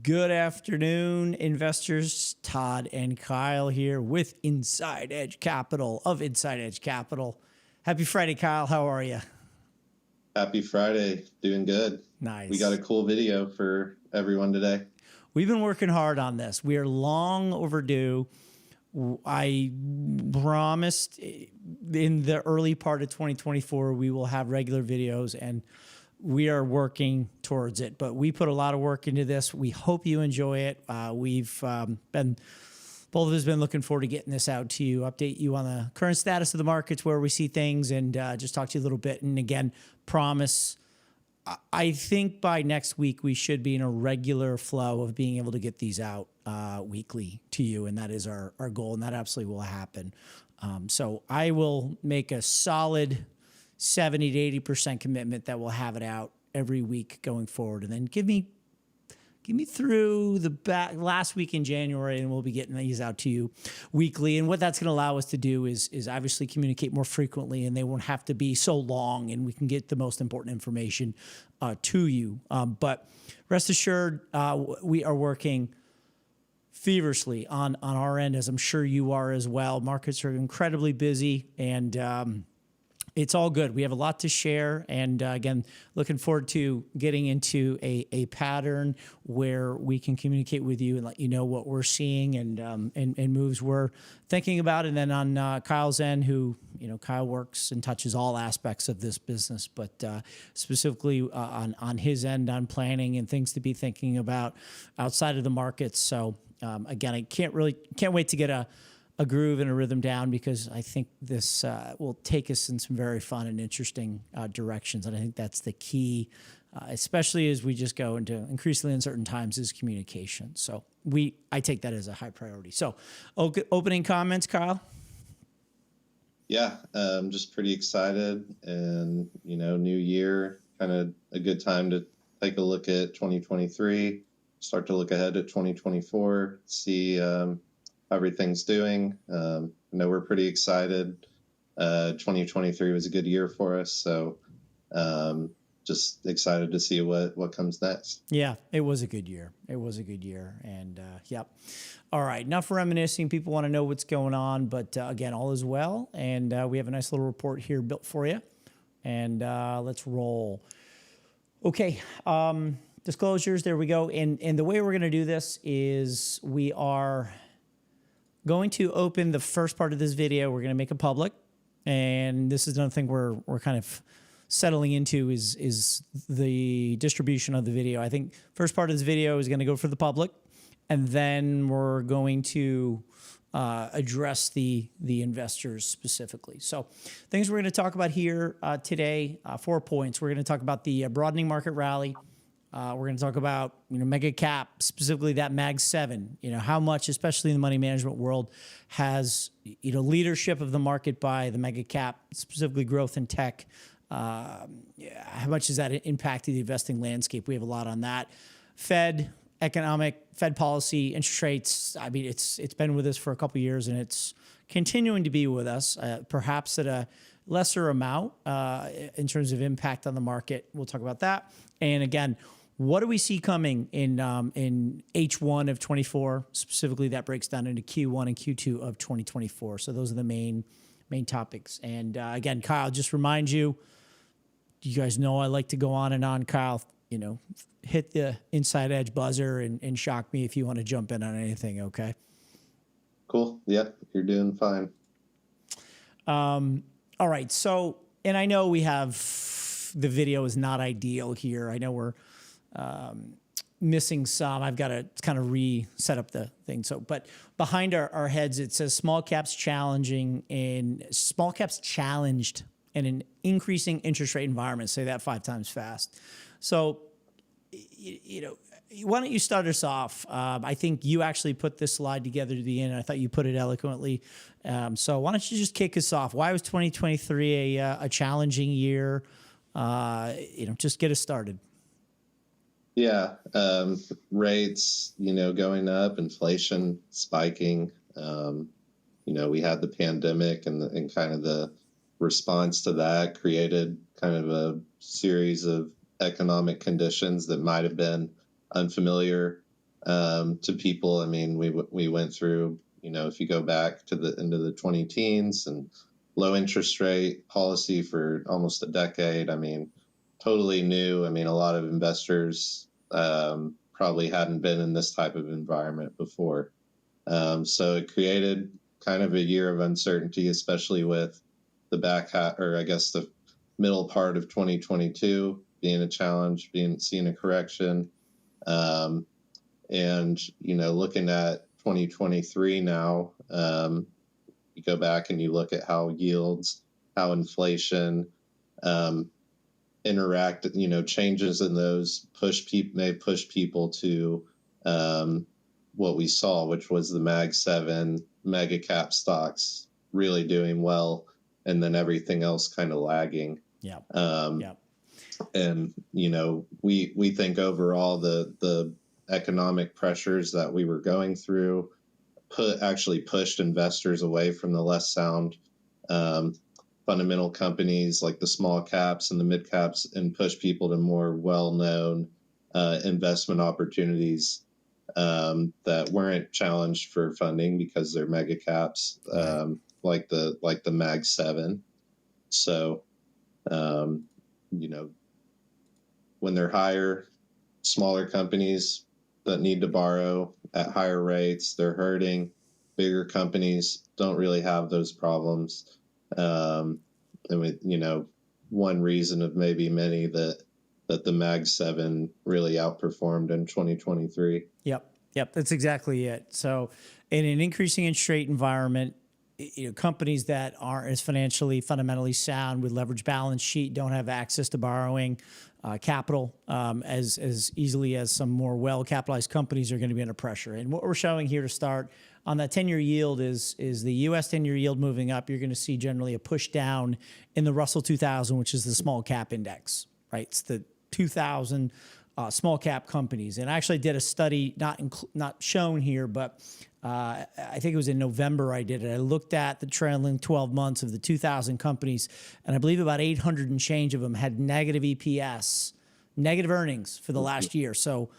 Good afternoon, investors. Todd and Kyle here with Inside Edge Capital of Inside Edge Capital. Happy Friday, Kyle. How are you? Happy Friday. Doing good. Nice. We got a cool video for everyone today. We've been working hard on this. We are long overdue. I promised in the early part of 2024 we will have regular videos, and we are working towards it. But we put a lot of work into this. We hope you enjoy it. Both of us been looking forward to getting this out to you, update you on the current status of the markets, where we see things, and just talk to you a little bit. And again, promise, I think by next week we should be in a regular flow of being able to get these out weekly to you, and that is our goal, and that absolutely will happen. So I will make a solid 70 to 80% commitment that we'll have it out every week going forward, and then give me through the last week in January, and we'll be getting these out to you weekly. And what that's going to allow us to do is obviously communicate more frequently, and they won't have to be so long, and we can get the most important information to you. But rest assured, we are working feverishly on our end, as I'm sure you are as well. Markets are incredibly busy, and it's all good. We have a lot to share, and again, looking forward to getting into a pattern where we can communicate with you and let you know what we're seeing and moves we're thinking about. And then on Kyle's end, Kyle works and touches all aspects of this business, but specifically on his end, on planning and things to be thinking about outside of the markets. So again, I can't wait to get a groove and a rhythm down, because I think this will take us in some very fun and interesting directions. And I think that's the key, especially as we just go into increasingly uncertain times, is communication. So I take that as a high priority. So opening comments, Kyle? Yeah, I'm just pretty excited, and, new year, kind of a good time to take a look at 2023, start to look ahead at 2024, see everything's doing. I know we're pretty excited. 2023 was a good year for us, so just excited to see what comes next. Yeah, it was a good year. And yep. All right, enough reminiscing. People want to know what's going on, but again, all is well, and we have a nice little report here built for you, and let's roll. Okay. Disclosures, there we go. And the way we're going to do this is we are going to open the first part of this video. We're going to make it public, and this is another thing we're kind of settling into is the distribution of the video. I think first part of this video is going to go for the public, and then we're going to address the investors specifically. So things we're going to talk about here today, 4 points. We're going to talk about the broadening market rally. We're going to talk about mega cap, specifically that Mag 7. How much, especially in the money management world, has leadership of the market by the mega cap, specifically growth in tech. How much has that impacted the investing landscape? We have a lot on that. Fed policy, interest rates. I mean, it's been with us for a couple of years, and it's continuing to be with us, perhaps at a lesser amount in terms of impact on the market. We'll talk about that. And again, what do we see coming in H1 of 24? Specifically, that breaks down into Q1 and Q2 of 2024. So those are the main topics. And again, Kyle, just remind you guys know I like to go on and on. Kyle, hit the Inside Edge buzzer and shock me if you want to jump in on anything, okay? Cool. Yep, you're doing fine. All right. So, and I know we have the video is not ideal here. I know we're missing some. I've got to kind of reset up the thing. So, but behind our heads, it says small caps challenged in an increasing interest rate environment. Say that 5 times fast. So, why don't you start us off? I think you actually put this slide together to the end. I thought you put it eloquently. So why don't you just kick us off? Why was 2023 a challenging year? Just get us started. Yeah. Rates, going up, inflation spiking. We had the pandemic and kind of the response to that created kind of a series of economic conditions that might have been unfamiliar to people. I mean, we went through, if you go back to the end of the 20 teens and low interest rate policy for almost a decade. I mean, totally new. I mean, a lot of investors probably hadn't been in this type of environment before. So it created kind of a year of uncertainty, especially with the back half, or I guess the middle part of 2022 being a challenge, seeing a correction. And, looking at 2023 now, you go back and you look at how yields, how inflation interact, changes in those may push people to what we saw, which was the Mag 7 mega cap stocks really doing well, and then everything else kind of lagging. Yeah. And, we think overall the economic pressures that we were going through actually pushed investors away from the less sound fundamental companies like the small caps and the mid caps, and push people to more well-known investment opportunities that weren't challenged for funding because they're mega caps, like the Mag 7. So, when they're higher, smaller companies that need to borrow at higher rates, they're hurting. Bigger companies don't really have those problems. And one reason of maybe many that the Mag 7 really outperformed in 2023. Yep, that's exactly it. So in an increasing interest rate environment, companies that aren't as fundamentally sound with leveraged balance sheet don't have access to borrowing capital as easily as some more well-capitalized companies are going to be under pressure. And what we're showing here to start on that 10-year yield is the U.S. 10-year yield moving up. You're going to see generally a push down in the Russell 2000, which is the small cap index, right? It's the 2,000 small cap companies. And I actually did a study, not shown here, but I think it was in November I did it. I looked at the trailing 12 months of the 2,000 companies, and I believe about 800 and change of them had negative EPS, negative earnings for the last year. So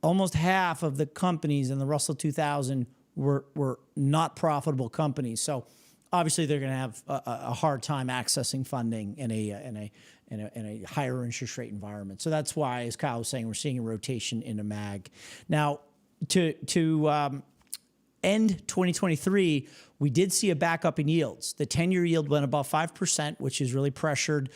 almost half of the companies in the Russell 2000 were not profitable companies. So obviously they're going to have a hard time accessing funding in a higher interest rate environment. So that's why, as Kyle was saying, we're seeing a rotation in a mag. Now, to end 2023, we did see a backup in yields. The 10-year yield went above 5%, which has really pressured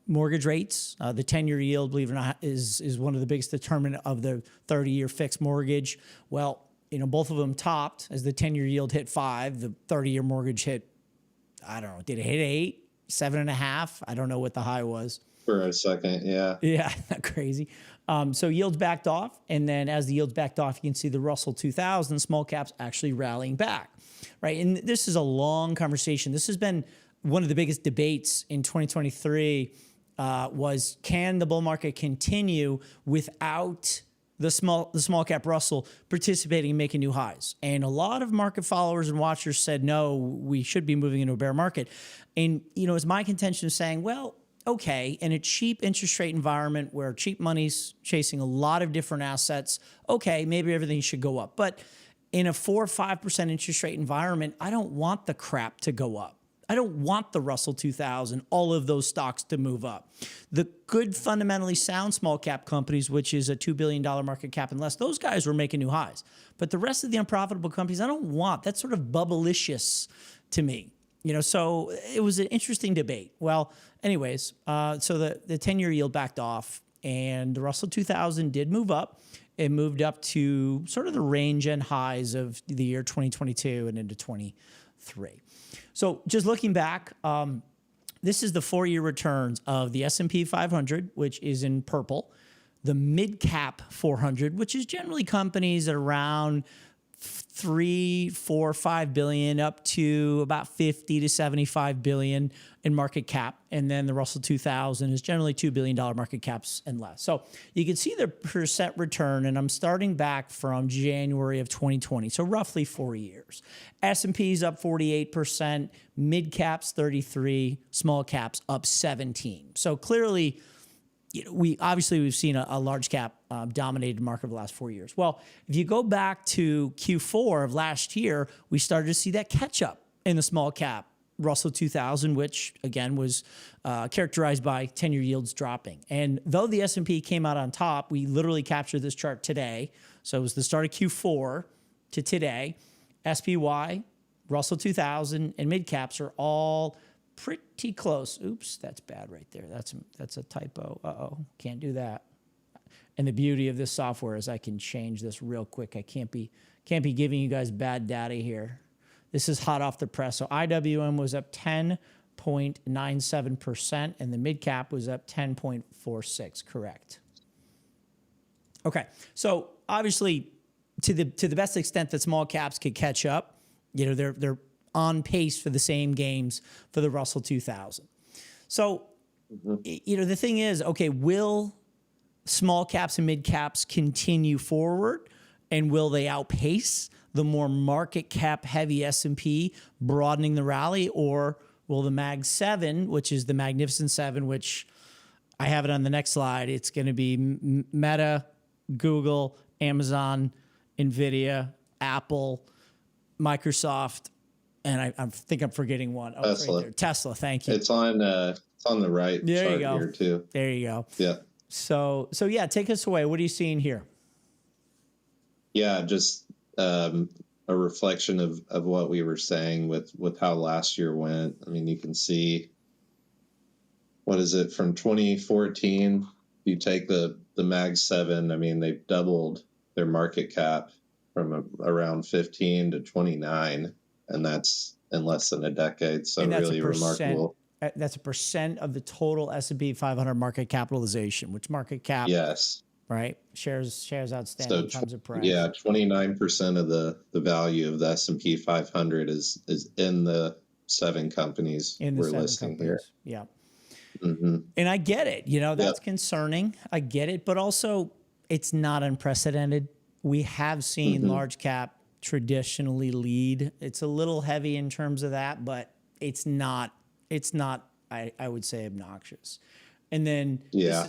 mortgage rates. The 10-year yield, believe it or not, is one of the biggest determinant of the 30-year fixed mortgage. Well, both of them topped as the 10-year yield hit 5. The 30-year mortgage hit, I don't know, did it hit 8, 7.5? I don't know what the high was. For a second, yeah. Yeah, crazy. So yields backed off, and then as the yields backed off, you can see the Russell 2000 small caps actually rallying back, right? And this is a long conversation. This has been one of the biggest debates in 2023 was, can the bull market continue without the small cap Russell participating and making new highs? And a lot of market followers and watchers said, no, we should be moving into a bear market. And, it's my contention of saying, well, okay, in a cheap interest rate environment where cheap money's chasing a lot of different assets, okay, maybe everything should go up. But in a 4 or 5% interest rate environment, I don't want the crap to go up. I don't want the Russell 2000, all of those stocks to move up. The good, fundamentally sound small cap companies, which is a $2 billion market cap and less, those guys were making new highs. But the rest of the unprofitable companies, I don't want. That's sort of bubblicious to me. So it was an interesting debate. Well, anyways, so the 10-year yield backed off, and the Russell 2000 did move up. It moved up to sort of the range and highs of the year 2022 and into 23. So just looking back, this is the 4-year returns of the S&P 500, which is in purple, the mid-cap 400, which is generally companies at around 3, 4, 5 billion up to about 50 to 75 billion in market cap. And then the Russell 2000 is generally $2 billion market caps and less. So you can see the percent return, and I'm starting back from January of 2020. So roughly 4 years. S&P's up 48%, mid caps 33, small caps up 17. So clearly we've seen a large cap dominated market over the last 4 years. Well, if you go back to Q4 of last year, we started to see that catch up in the small cap Russell 2000, which again was characterized by 10-year yields dropping. And though the S&P came out on top, we literally captured this chart today. So it was the start of Q4 to today. SPY, Russell 2000, and mid caps are all pretty close. Oops, that's bad right there. That's a typo. Uh-oh, can't do that. And the beauty of this software is I can change this real quick. I can't be giving you guys bad data here. This is hot off the press. So IWM was up 10.97%, and the mid cap was up 10.46. Correct. Okay, so obviously, to the best extent that small caps could catch up, they're on pace for the same gains for the Russell 2000. So, the thing is, okay, will small caps and mid caps continue forward, and will they outpace the more market cap heavy S&P, broadening the rally, or will the Mag 7, which is the Magnificent 7, which I have it on the next slide, it's going to be Meta, Google, Amazon, NVIDIA, Apple, Microsoft, and I think I'm forgetting one. Oh, Tesla. Right there. Tesla, thank you. It's on the right there chart you go. here too. There you go. Yeah. So yeah, take us away. What are you seeing here? Yeah, just a reflection of what we were saying with how last year went. I mean, you can see, what is it, from 2014, you take the Mag 7, I mean, they've doubled their market cap from around 15 to 29, and that's in less than a decade. So really remarkable. That's a percent of the total S&P 500 market capitalization, which market cap, yes, right? Shares outstanding, times of price. Yeah, 29% of the value of the S&P 500 is in the 7 companies we're listing here. Yeah. Mm-hmm. And I get it. That's concerning. I get it. But also, it's not unprecedented. We have seen large cap traditionally lead. It's a little heavy in terms of that, but it's not, I would say, obnoxious. And then... Yeah.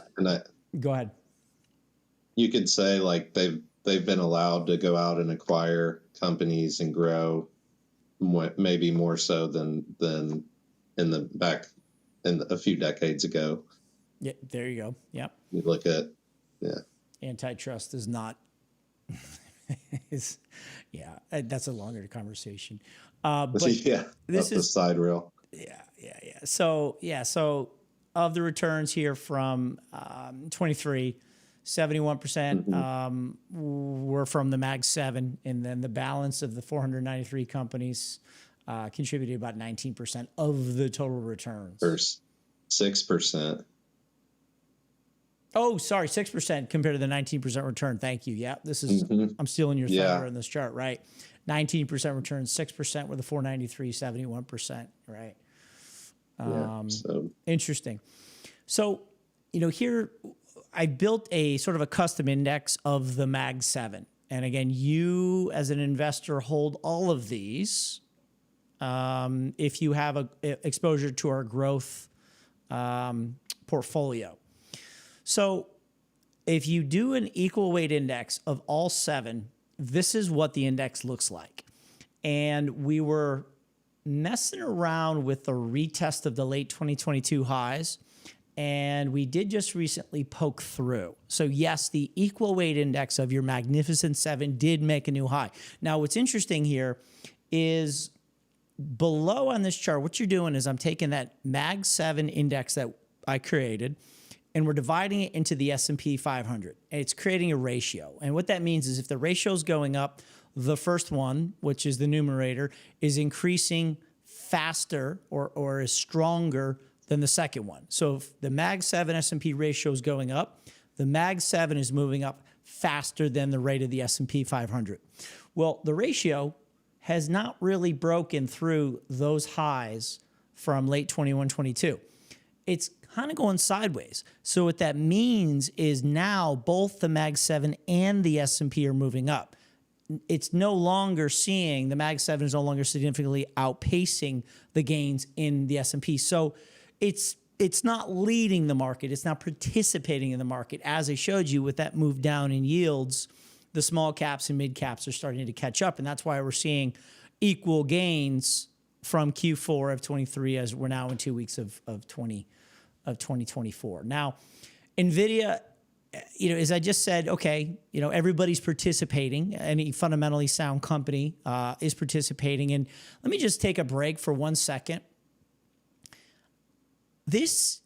Go ahead. You could say, like, they've been allowed to go out and acquire companies and grow maybe more so than in a few decades ago. Yeah, there you go. Yep. You look at, antitrust is not that's a longer conversation. But yeah, this is the side rail. Yeah. So of the returns here from 23, 71% were from the Mag 7, and then the balance of the 493 companies contributed about 19% of the total returns. 6%. Oh, sorry, 6% compared to the 19% return. Thank you. Yeah, this is I'm stealing your thunder in this chart, right? 19% return, 6% with the 493, 71%, right? Interesting. So, here I built a sort of a custom index of the Mag 7. And again, you as an investor hold all of these if you have a exposure to our growth portfolio. So if you do an equal weight index of all 7, this is what the index looks like. And we were messing around with the retest of the late 2022 highs, and we did just recently poke through. So yes, the equal weight index of your Magnificent 7 did make a new high. Now, what's interesting here is below on this chart, what you're doing is I'm taking that Mag 7 index that I created, and we're dividing it into the S&P 500. And it's creating a ratio. And what that means is if the ratio is going up, the first one, which is the numerator, is increasing faster or is stronger than the second one. So if the Mag 7 S&P ratio is going up, the Mag 7 is moving up faster than the rate of the S&P 500. Well, the ratio has not really broken through those highs from late 21, 22. It's kind of going sideways. So what that means is now both the Mag 7 and the S&P are moving up. It's no longer seeing, the Mag 7 is no longer significantly outpacing the gains in the S&P. So it's it's not leading the market. It's not participating in the market. As I showed you with that move down in yields, the small caps and mid caps are starting to catch up. And that's why we're seeing equal gains from Q4 of 23 as we're now in 2 weeks of 2024. Now, NVIDIA, as I just said, okay, everybody's participating. Any fundamentally sound company is participating. And let me just take a break for 1 second. This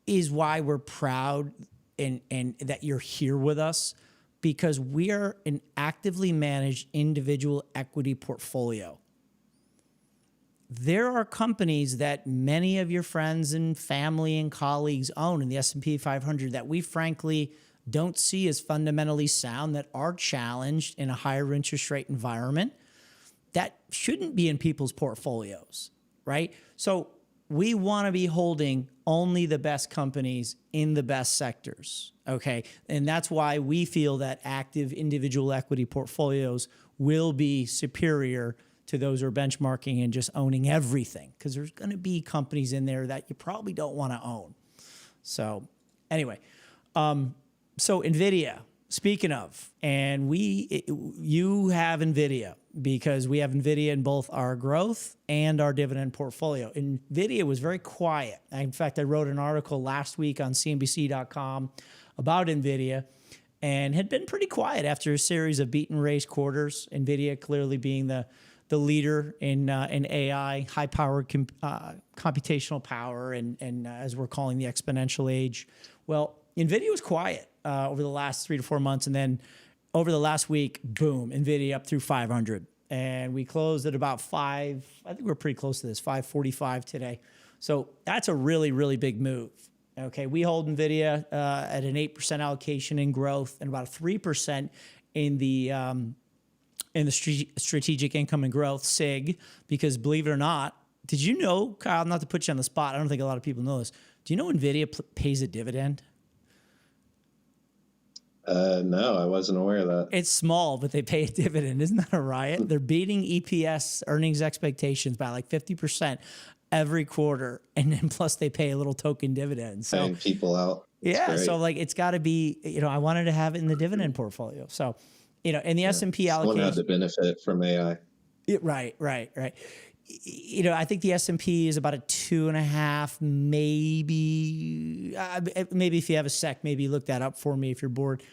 is why we're proud and that you're here with us, because we are an actively managed individual equity portfolio. There are companies that many of your friends and family and colleagues own in the S&P 500 that we frankly don't see as fundamentally sound, that are challenged in a higher interest rate environment, that shouldn't be in people's portfolios, right? So we want to be holding only the best companies in the best sectors, okay? And that's why we feel that active individual equity portfolios will be superior to those who are benchmarking and just owning everything, because there's going to be companies in there that you probably don't want to own. So anyway, so NVIDIA, speaking of, and you have NVIDIA because we have NVIDIA in both our growth and our dividend portfolio. NVIDIA was very quiet. In fact, I wrote an article last week on CNBC.com about NVIDIA and had been pretty quiet after a series of beat and raise quarters. NVIDIA clearly being the leader in AI, high power computational power, and as we're calling the exponential age. Well, NVIDIA was quiet over the last 3 to 4 months, and then over the last week, boom, NVIDIA up through 500. And we closed at about 5, I think we're pretty close to this, 545 today. So that's a really, really big move. Okay, we hold NVIDIA at an 8% allocation in growth and about a 3% in the strategic income and growth, SIG, because believe it or not, did you know, Kyle, not to put you on the spot, I don't think a lot of people know this, do you know NVIDIA pays a dividend? No, I wasn't aware of that. It's small, but they pay a dividend. Isn't that a riot? They're beating EPS earnings expectations by like 50% every quarter. And then plus they pay a little token dividend. So paying people out. That's great. So like it's got to be, I wanted to have it in the dividend portfolio. So, in the S&P allocation. Someone had to benefit from AI. Right. I think the S&P is about a 2.5, maybe if you have a sec, maybe look that up for me if you're bored.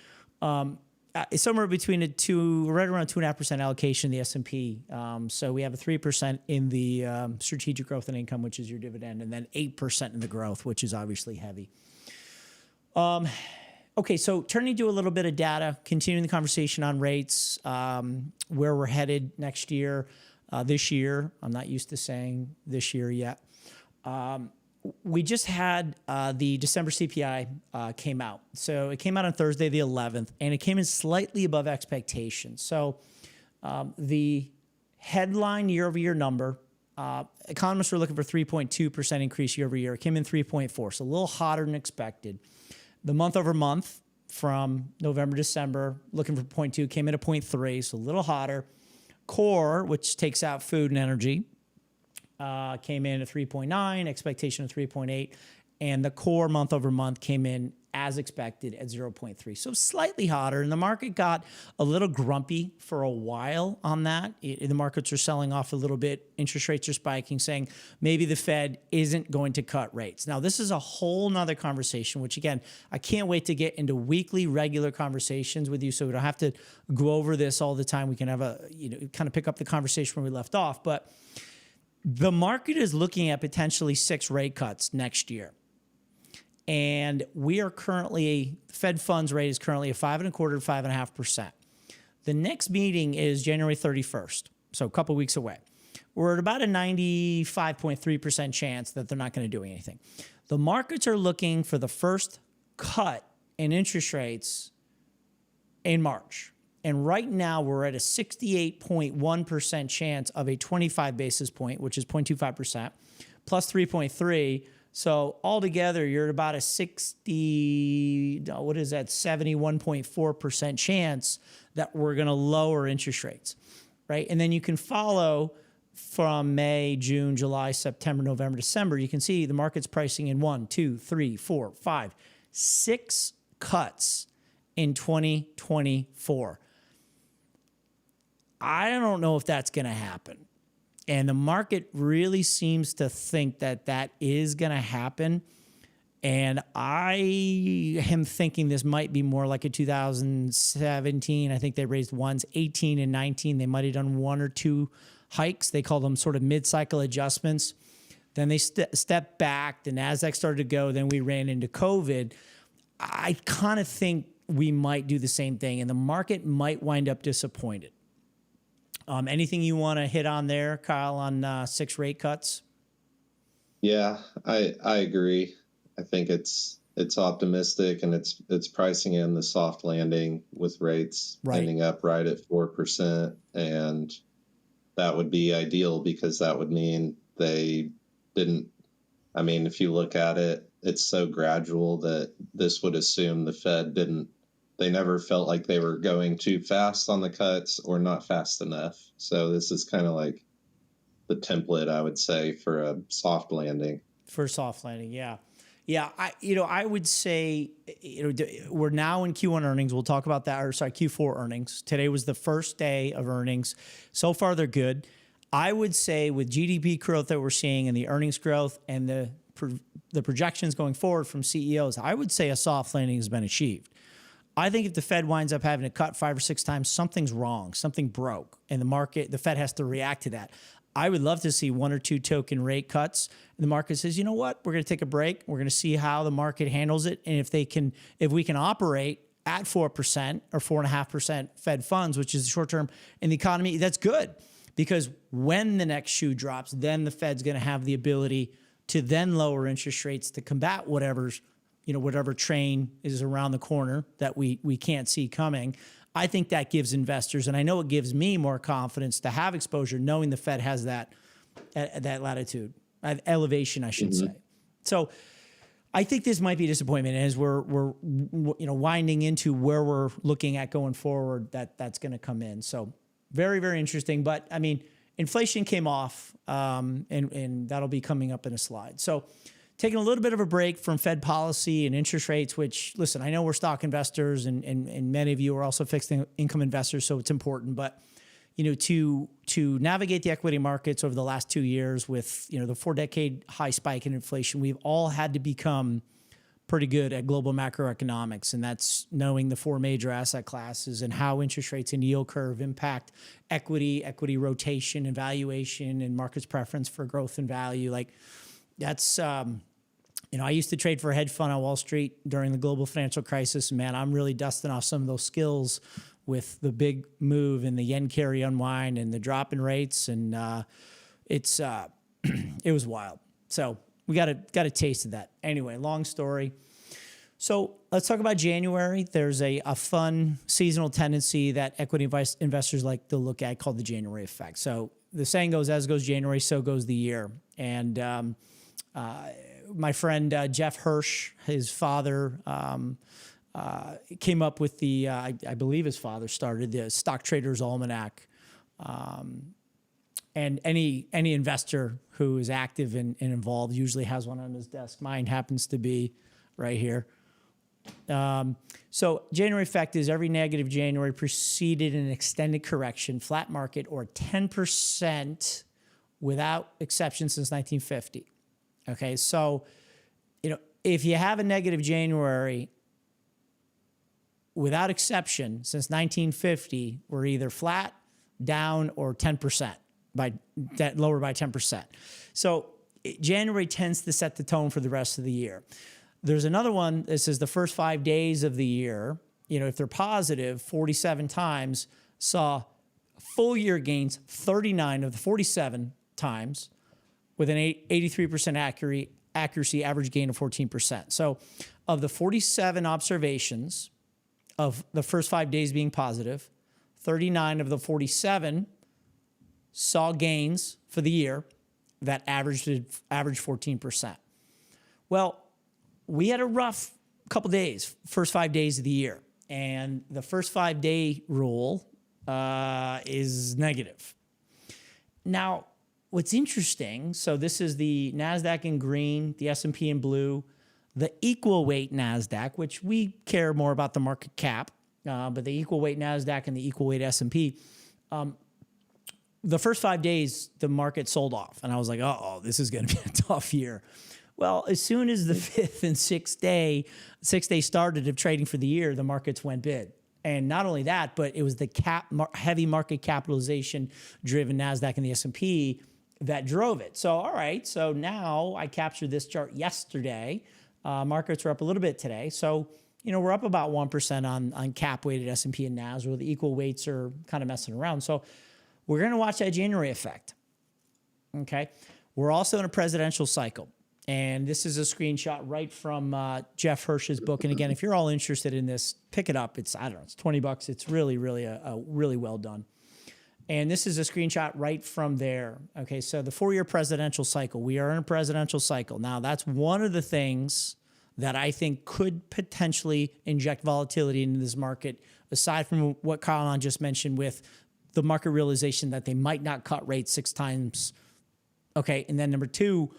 Somewhere between right around 2.5% allocation in the S&P. So we have a 3% in the strategic growth and income, which is your dividend, and then 8% in the growth, which is obviously heavy. Okay, so turning to a little bit of data, continuing the conversation on rates, where we're headed next year. This year, I'm not used to saying this year yet. We just had the December CPI came out. So it came out on Thursday, the 11th, and it came in slightly above expectations. So the headline year-over-year number, economists were looking for 3.2% increase year-over-year. It came in 3.4, so a little hotter than expected. The month-over-month from November, December, looking for 0.2, came in at 0.3, so a little hotter. Core, which takes out food and energy, came in at 3.9, expectation of 3.8, and the core month over month came in as expected at 0.3. So slightly hotter, and the market got a little grumpy for a while on that. The markets are selling off a little bit. Interest rates are spiking, saying maybe the Fed isn't going to cut rates. Now, this is a whole nother conversation, which again, I can't wait to get into weekly, regular conversations with you so we don't have to go over this all the time. We can have kind of pick up the conversation where we left off. But the market is looking at potentially 6 rate cuts next year. And we are currently, Fed funds rate is currently at 5.25% to 5.5%. The next meeting is January 31st, so a couple weeks away. We're at about a 95.3% chance that they're not going to do anything. The markets are looking for the first cut in interest rates in March. And right now we're at a 68.1% chance of a 25 basis point, which is 0.25%, plus 3.3. So altogether, you're at about a 71.4% chance that we're going to lower interest rates, right? And then you can follow from May, June, July, September, November, December, you can see the market's pricing in 1, 2, 3, 4, 5, 6 cuts in 2024. I don't know if that's going to happen. And the market really seems to think that that is going to happen. And I am thinking this might be more like a 2017. I think they raised ones, 18 and 19. They might have done 1 or 2 hikes. They call them sort of mid-cycle adjustments. Then they stepped back. The NASDAQ started to go. Then we ran into COVID. I kind of think we might do the same thing, and the market might wind up disappointed. Anything you want to hit on there, Kyle, on 6 rate cuts? Yeah, I agree. I think it's optimistic, and it's pricing in the soft landing with rates ending up right at 4%, and that would be ideal because that would mean they didn't. I mean, if you look at it, it's so gradual that this would assume the Fed didn't. They never felt like they were going too fast on the cuts or not fast enough. So this is kind of like the template, I would say, for a soft landing. For a soft landing, yeah. Yeah, I would say, we're now in Q1 earnings. We'll talk about that, Q4 earnings. Today was the first day of earnings. So far, they're good. I would say with GDP growth that we're seeing and the earnings growth and the projections going forward from CEOs, I would say a soft landing has been achieved. I think if the Fed winds up having to cut 5 or 6 times, something's wrong, something broke, and the Fed has to react to that. I would love to see 1 or 2 token rate cuts. And the market says, you know what, we're going to take a break. We're going to see how the market handles it. And if we can operate at 4% or 4.5% Fed funds, which is the short term in the economy, that's good. Because when the next shoe drops, then the Fed's going to have the ability to then lower interest rates to combat whatever train is around the corner that we can't see coming. I think that gives investors, and I know it gives me more confidence to have exposure, knowing the Fed has that latitude, elevation, I should say. So I think this might be a disappointment as we're winding into where we're looking at going forward. That's going to come in. So very, very interesting. But I mean, inflation came off, and that'll be coming up in a slide. So taking a little bit of a break from Fed policy and interest rates, which, listen, I know we're stock investors and many of you are also fixed income investors, so it's important. But, to navigate the equity markets over the last 2 years with, the 4-decade high spike in inflation, we've all had to become pretty good at global macroeconomics, and that's knowing the 4 major asset classes and how interest rates and yield curve impact equity rotation and valuation and markets preference for growth and value. Like, that's, I used to trade for a hedge fund on Wall Street during the global financial crisis. Man, I'm really dusting off some of those skills with the big move and the yen carry unwind and the drop in rates. And it was wild. So we got a taste of that. Anyway, long story. So let's talk about January. There's a fun seasonal tendency that equity investors like to look at called the January effect. So the saying goes, as goes January, so goes the year. And my friend Jeff Hirsch, his father, came up with I believe his father started the Stock Traders Almanac. And any investor who is active and involved usually has one on his desk. Mine happens to be right here. So January effect is every negative January preceded an extended correction, flat market, or 10% without exception since 1950. Okay, so, if you have a negative January without exception since 1950, we're either flat, down, or 10%, lower by 10%. So January tends to set the tone for the rest of the year. There's another one that says the first 5 days of the year, if they're positive, 47 times, saw full year gains 39 of the 47 times, with an 83% accuracy, average gain of 14%. So of the 47 observations of the first 5 days being positive, 39 of the 47 saw gains for the year that averaged 14%. Well, we had a rough couple days, first 5 days of the year. And the first 5-day rule is negative. Now, what's interesting, so this is the NASDAQ in green, the S&P in blue, the equal weight NASDAQ, which we care more about the market cap, but the equal weight NASDAQ and the equal weight S&P. The first 5 days, the market sold off. And I was like, uh-oh, this is going to be a tough year. Well, as soon as the fifth and sixth day started of trading for the year, the markets went bid. And not only that, but it was the heavy market capitalization driven NASDAQ and the S&P that drove it. So, all right, so now I captured this chart yesterday. Markets are up a little bit today. So, we're up about 1% on cap-weighted S&P and NAS, where the equal weights are kind of messing around. So we're going to watch that January effect, okay? We're also in a presidential cycle. And this is a screenshot right from Jeff Hirsch's book. And again, if you're all interested in this, pick it up. It's, I don't know, it's $20. It's really, really, really well done. And this is a screenshot right from there. Okay, so the 4-year presidential cycle. We are in a presidential cycle. Now, that's one of the things that I think could potentially inject volatility into this market, aside from what Kyle just mentioned with the market realization that they might not cut rates 6 times. Okay, and then number 2,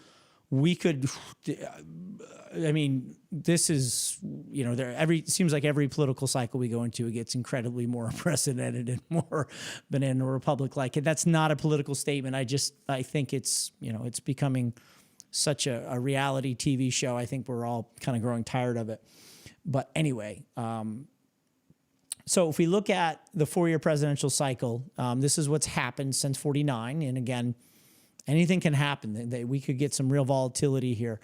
we could, I mean, this is, it seems like every political cycle we go into, it gets incredibly more unprecedented and more banana republic-like. That's not a political statement. I think it's, it's becoming such a reality TV show. I think we're all kind of growing tired of it. But anyway, so if we look at the 4-year presidential cycle, this is what's happened since 49. And again, anything can happen. We could get some real volatility here,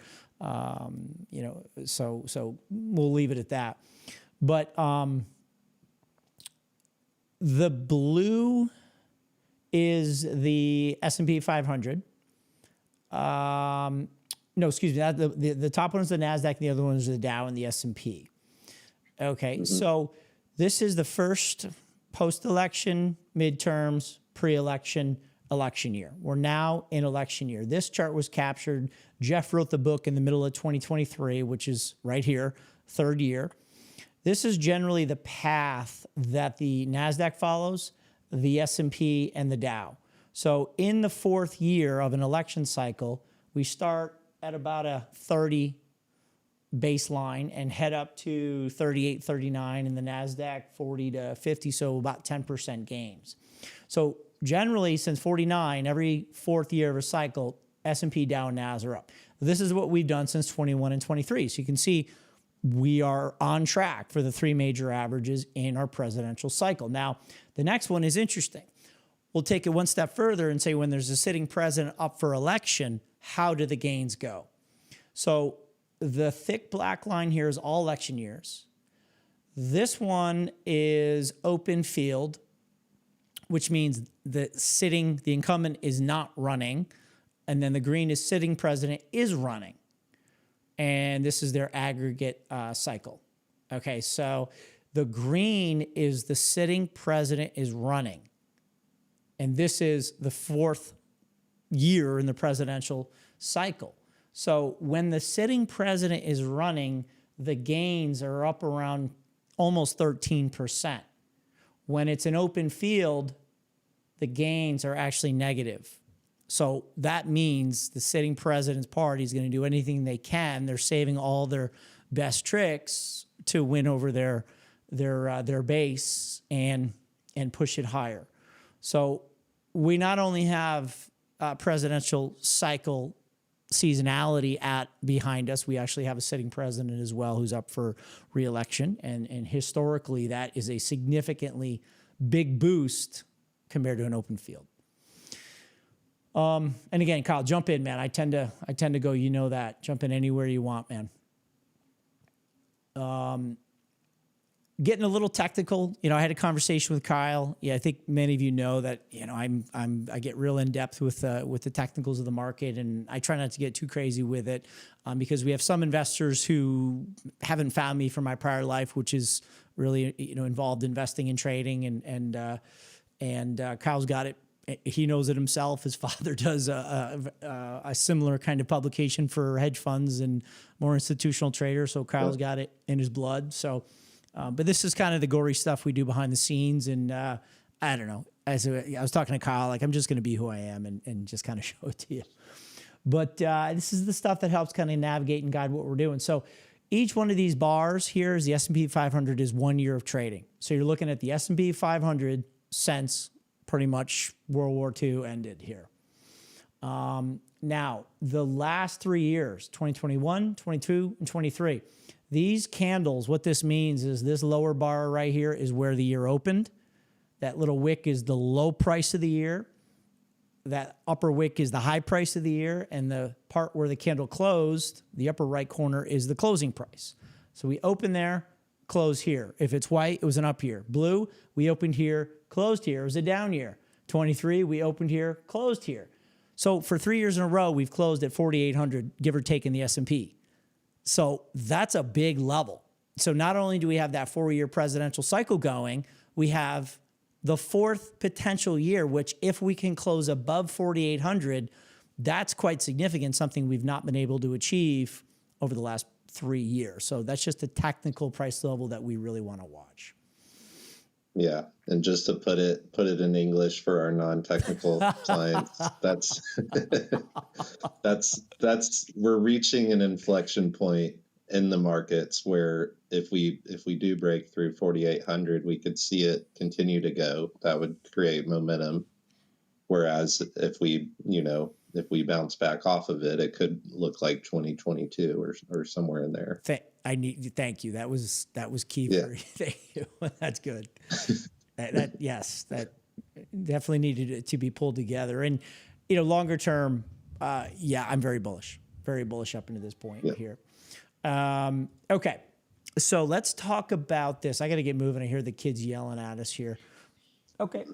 so we'll leave it at that. But the blue is the S&P 500. No, excuse me. The top one is the NASDAQ, and the other one is the Dow and the S&P. Okay, so this is the first post-election, midterms, pre-election, election year. We're now in election year. This chart was captured. Jeff wrote the book in the middle of 2023, which is right here, 3rd year. This is generally the path that the NASDAQ follows, the S&P, and the Dow. So in the 4th year of an election cycle, we start at about a 30 baseline and head up to 38, 39, and the NASDAQ 40 to 50, so about 10% gains. So generally, since 49, every 4th year of a cycle, S&P, Dow, and NAS are up. This is what we've done since 21 and 23. So you can see we are on track for the 3 major averages in our presidential cycle. Now, the next one is interesting. We'll take it one step further and say when there's a sitting president up for election, how do the gains go? So the thick black line here is all election years. This one is open field, which means the incumbent is not running, and then the green is sitting president is running. And this is their aggregate cycle. Okay, so the green is the sitting president is running. And this is the 4th year in the presidential cycle. So when the sitting president is running, the gains are up around almost 13%. When it's an open field, the gains are actually negative. So that means the sitting president's party is going to do anything they can. They're saving all their best tricks to win over their base and push it higher. So we not only have presidential cycle seasonality behind us, we actually have a sitting president as well who's up for re-election. And historically, that is a significantly big boost compared to an open field. And again, Kyle, jump in, man. I tend to go, that. Jump in anywhere you want, man. Getting a little technical, I had a conversation with Kyle. Yeah, I think many of you know that, I get real in depth with the technicals of the market, and I try not to get too crazy with it, because we have some investors who haven't found me from my prior life, which is really, involved investing in trading, and Kyle's got it. He knows it himself. His father does a similar kind of publication for hedge funds and more institutional traders. So Kyle's got it in his blood. So, but this is kind of the gory stuff we do behind the scenes. And I don't know. I was talking to Kyle, like, I'm just going to be who I am and just kind of show it to you. But this is the stuff that helps kind of navigate and guide what we're doing. So each one of these bars here is the S&P 500 is 1 year of trading. So you're looking at the S&P 500 since pretty much World War II ended here. Now, the last 3 years, 2021, 22, and 23, these candles, what this means is this lower bar right here is where the year opened. That little wick is the low price of the year. That upper wick is the high price of the year. And the part where the candle closed, the upper right corner, is the closing price. So we open there, close here. If it's white, it was an up year. Blue, we opened here, closed here. It was a down year. 23, we opened here, closed here. So for 3 years in a row, we've closed at 4,800, give or take, in the S&P. So that's a big level. So not only do we have that 4-year presidential cycle going, we have the fourth potential year, which if we can close above 4,800, that's quite significant, something we've not been able to achieve over the last 3 years. So that's just a technical price level that we really want to watch. Yeah, and just to put it in English for our non-technical clients, that's we're reaching an inflection point in the markets where if we do break through 4,800, we could see it continue to go. That would create momentum. Whereas if we bounce back off of it, it could look like 2022 or somewhere in there. Thank you. That was key for you. Thank you. That's good. That definitely needed to be pulled together. And longer term, I'm very bullish up into this point here. Okay, so let's talk about this. I got to get moving. I hear the kids yelling at us here. Okay.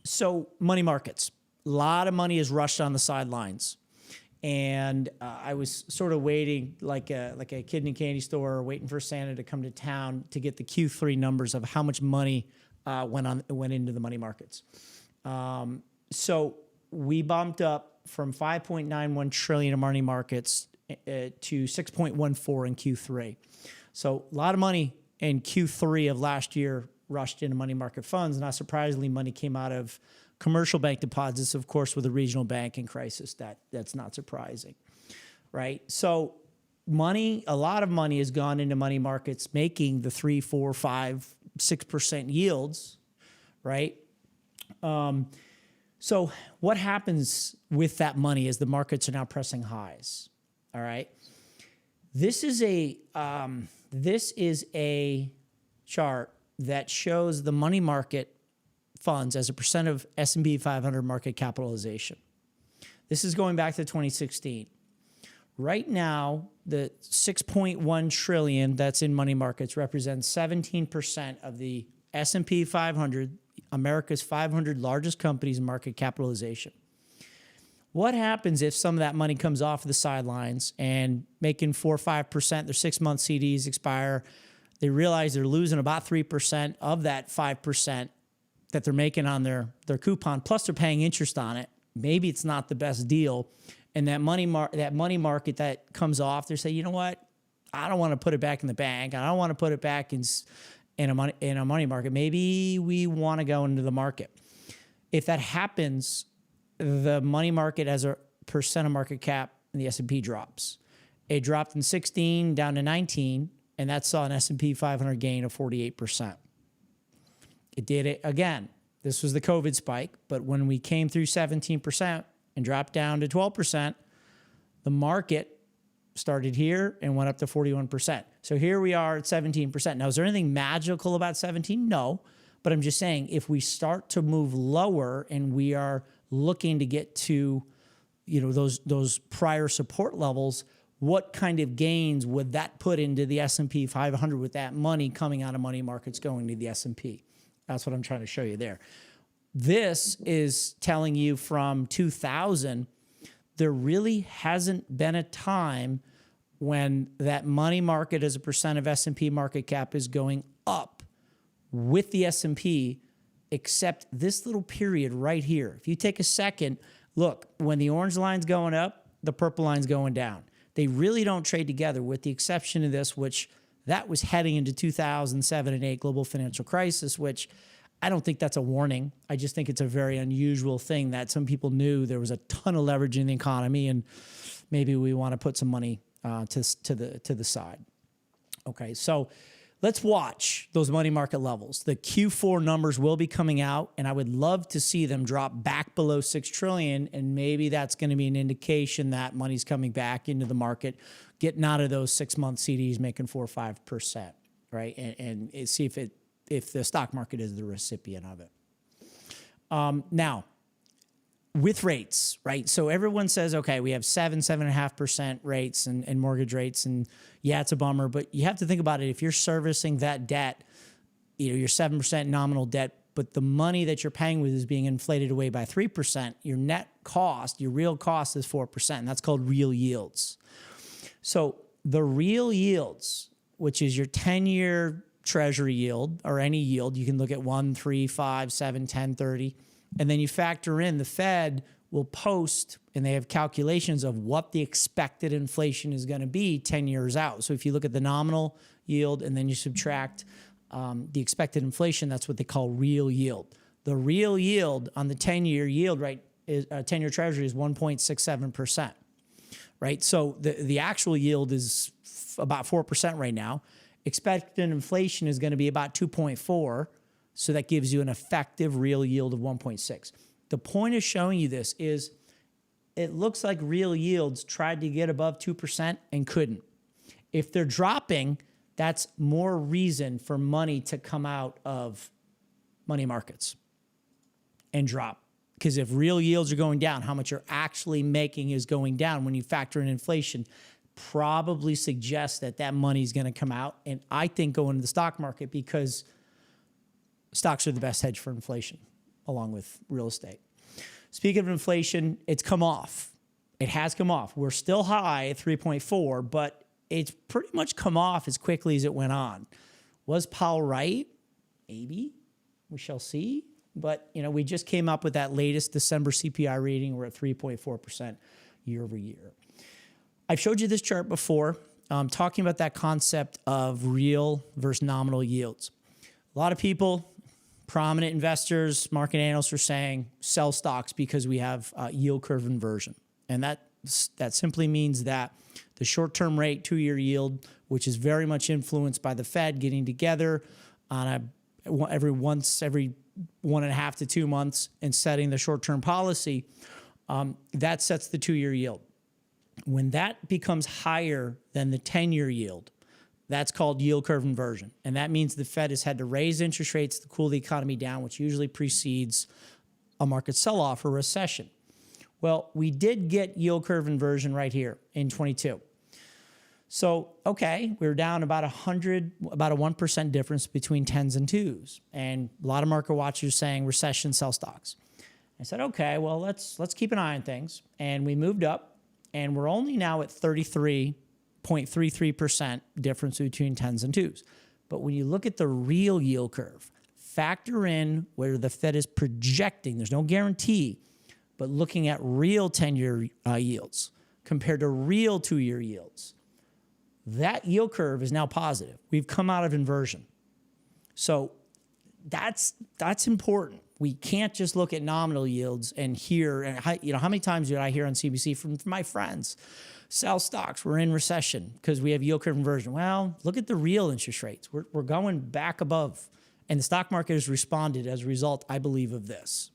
So money markets. A lot of money is rushed on the sidelines. And I was sort of waiting like a kid in a candy store, waiting for Santa to come to town to get the Q3 numbers of how much money went into the money markets. So we bumped up from 5.91 trillion in money markets to 6.14 in Q3. So a lot of money in Q3 of last year rushed into money market funds. Not surprisingly, money came out of commercial bank deposits, of course, with a regional banking crisis. That's not surprising, right? So a lot of money has gone into money markets, making the 3, 4, 5, 6% yields, right? So what happens with that money as the markets are now pressing highs? All right. This is a chart that shows the money market funds as a percent of S&P 500 market capitalization. This is going back to 2016. Right now, the 6.1 trillion that's in money markets represents 17% of the S&P 500, America's 500 largest companies in market capitalization. What happens if some of that money comes off the sidelines and making 4 or 5%, their 6-month CDs expire, they realize they're losing about 3% of that 5% that they're making on their coupon, plus they're paying interest on it. Maybe it's not the best deal. And that money market that comes off, they say, you know what? I don't want to put it back in the bank. I don't want to put it back in a money market. Maybe we want to go into the market. If that happens, the money market as a percent of market cap in the S&P drops. It dropped in 16 down to 19, and that saw an S&P 500 gain of 48%. It did it again. This was the COVID spike, but when we came through 17% and dropped down to 12%, the market started here and went up to 41%. So here we are at 17%. Now, is there anything magical about 17? No, but I'm just saying if we start to move lower and we are looking to get to, those prior support levels, what kind of gains would that put into the S&P 500 with that money coming out of money markets going to the S&P? That's what I'm trying to show you there. This is telling you from 2000, there really hasn't been a time when that money market as a percent of S&P market cap is going up with the S&P, except this little period right here. If you take a second, look, when the orange line's going up, the purple line's going down. They really don't trade together with the exception of this, which that was heading into 2007 and 8 global financial crisis, which I don't think that's a warning. I just think it's a very unusual thing that some people knew there was a ton of leverage in the economy, and maybe we want to put some money to the side. Okay, so let's watch those money market levels. The Q4 numbers will be coming out, and I would love to see them drop back below $6 trillion, and maybe that's going to be an indication that money's coming back into the market, getting out of those 6-month CDs, making 4 or 5%, right? And see if the stock market is the recipient of it. Now, with rates, right? So everyone says, okay, we have 7.5% rates and mortgage rates, and yeah, it's a bummer, but you have to think about it. If you're servicing that debt, you're 7% nominal debt, but the money that you're paying with is being inflated away by 3%, your net cost, your real cost is 4%, and that's called real yields. So the real yields, which is your 10-year treasury yield or any yield, you can look at 1, 3, 5, 7, 10, 30, and then you factor in the Fed will post, and they have calculations of what the expected inflation is going to be 10 years out. So if you look at the nominal yield and then you subtract the expected inflation, that's what they call real yield. The real yield on the 10-year yield, right, is 10-year treasury is 1.67%, right? So the actual yield is about 4% right now. Expected inflation is going to be about 2.4. So that gives you an effective real yield of 1.6. The point of showing you this is it looks like real yields tried to get above 2% and couldn't. If they're dropping, that's more reason for money to come out of money markets and drop. Because if real yields are going down, how much you're actually making is going down when you factor in inflation, probably suggests that that money is going to come out. And I think go into the stock market because stocks are the best hedge for inflation, along with real estate. Speaking of inflation, it's come off. It has come off. We're still high at 3.4, but it's pretty much come off as quickly as it went on. Was Powell right? Maybe. We shall see. But, we just came up with that latest December CPI reading. We're at 3.4% year over year. I've showed you this chart before, talking about that concept of real versus nominal yields. A lot of people, prominent investors, market analysts are saying sell stocks because we have yield curve inversion. And that simply means that the short-term rate, 2-year yield, which is very much influenced by the Fed getting together on every 1.5 to 2 months and setting the short-term policy, that sets the 2-year yield. When that becomes higher than the 10-year yield, that's called yield curve inversion. And that means the Fed has had to raise interest rates to cool the economy down, which usually precedes a market sell-off or recession. Well, we did get yield curve inversion right here in 22. So, okay, we were down about a 1% difference between 10s and 2s. And a lot of market watchers saying recession, sell stocks. I said, okay, well, let's keep an eye on things. And we moved up, and we're only now at 33.33% difference between 10s and 2s. But when you look at the real yield curve, factor in where the Fed is projecting, there's no guarantee, but looking at real 10-year yields compared to real 2-year yields, that yield curve is now positive. We've come out of inversion. So that's important. We can't just look at nominal yields and hear, and how many times did I hear on CBC from my friends, sell stocks, we're in recession because we have yield curve inversion. Well, look at the real interest rates. We're going back above, and the stock market has responded as a result, I believe, of this.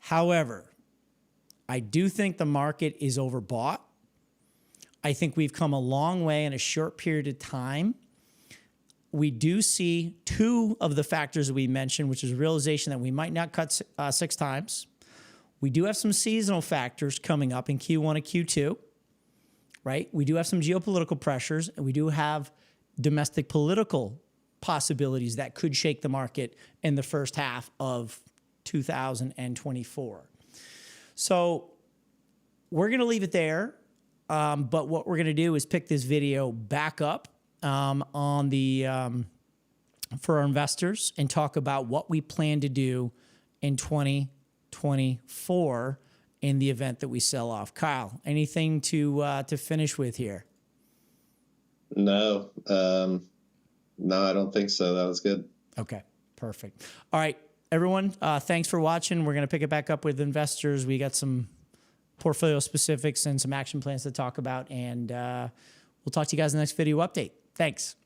However, I do think the market is overbought. I think we've come a long way in a short period of time. We do see two of the factors that we mentioned, which is realization that we might not cut 6 times. We do have some seasonal factors coming up in Q1 and Q2, right? We do have some geopolitical pressures, and we do have domestic political possibilities that could shake the market in the first half of 2024. So we're going to leave it there. But what we're going to do is pick this video back up on the for our investors and talk about what we plan to do in 2024 in the event that we sell off. Kyle, anything to finish with here? No, I don't think so. That was good. Okay, perfect. All right, everyone, thanks for watching. We're going to pick it back up with investors. We got some portfolio specifics and some action plans to talk about, and we'll talk to you guys in the next video update. Thanks.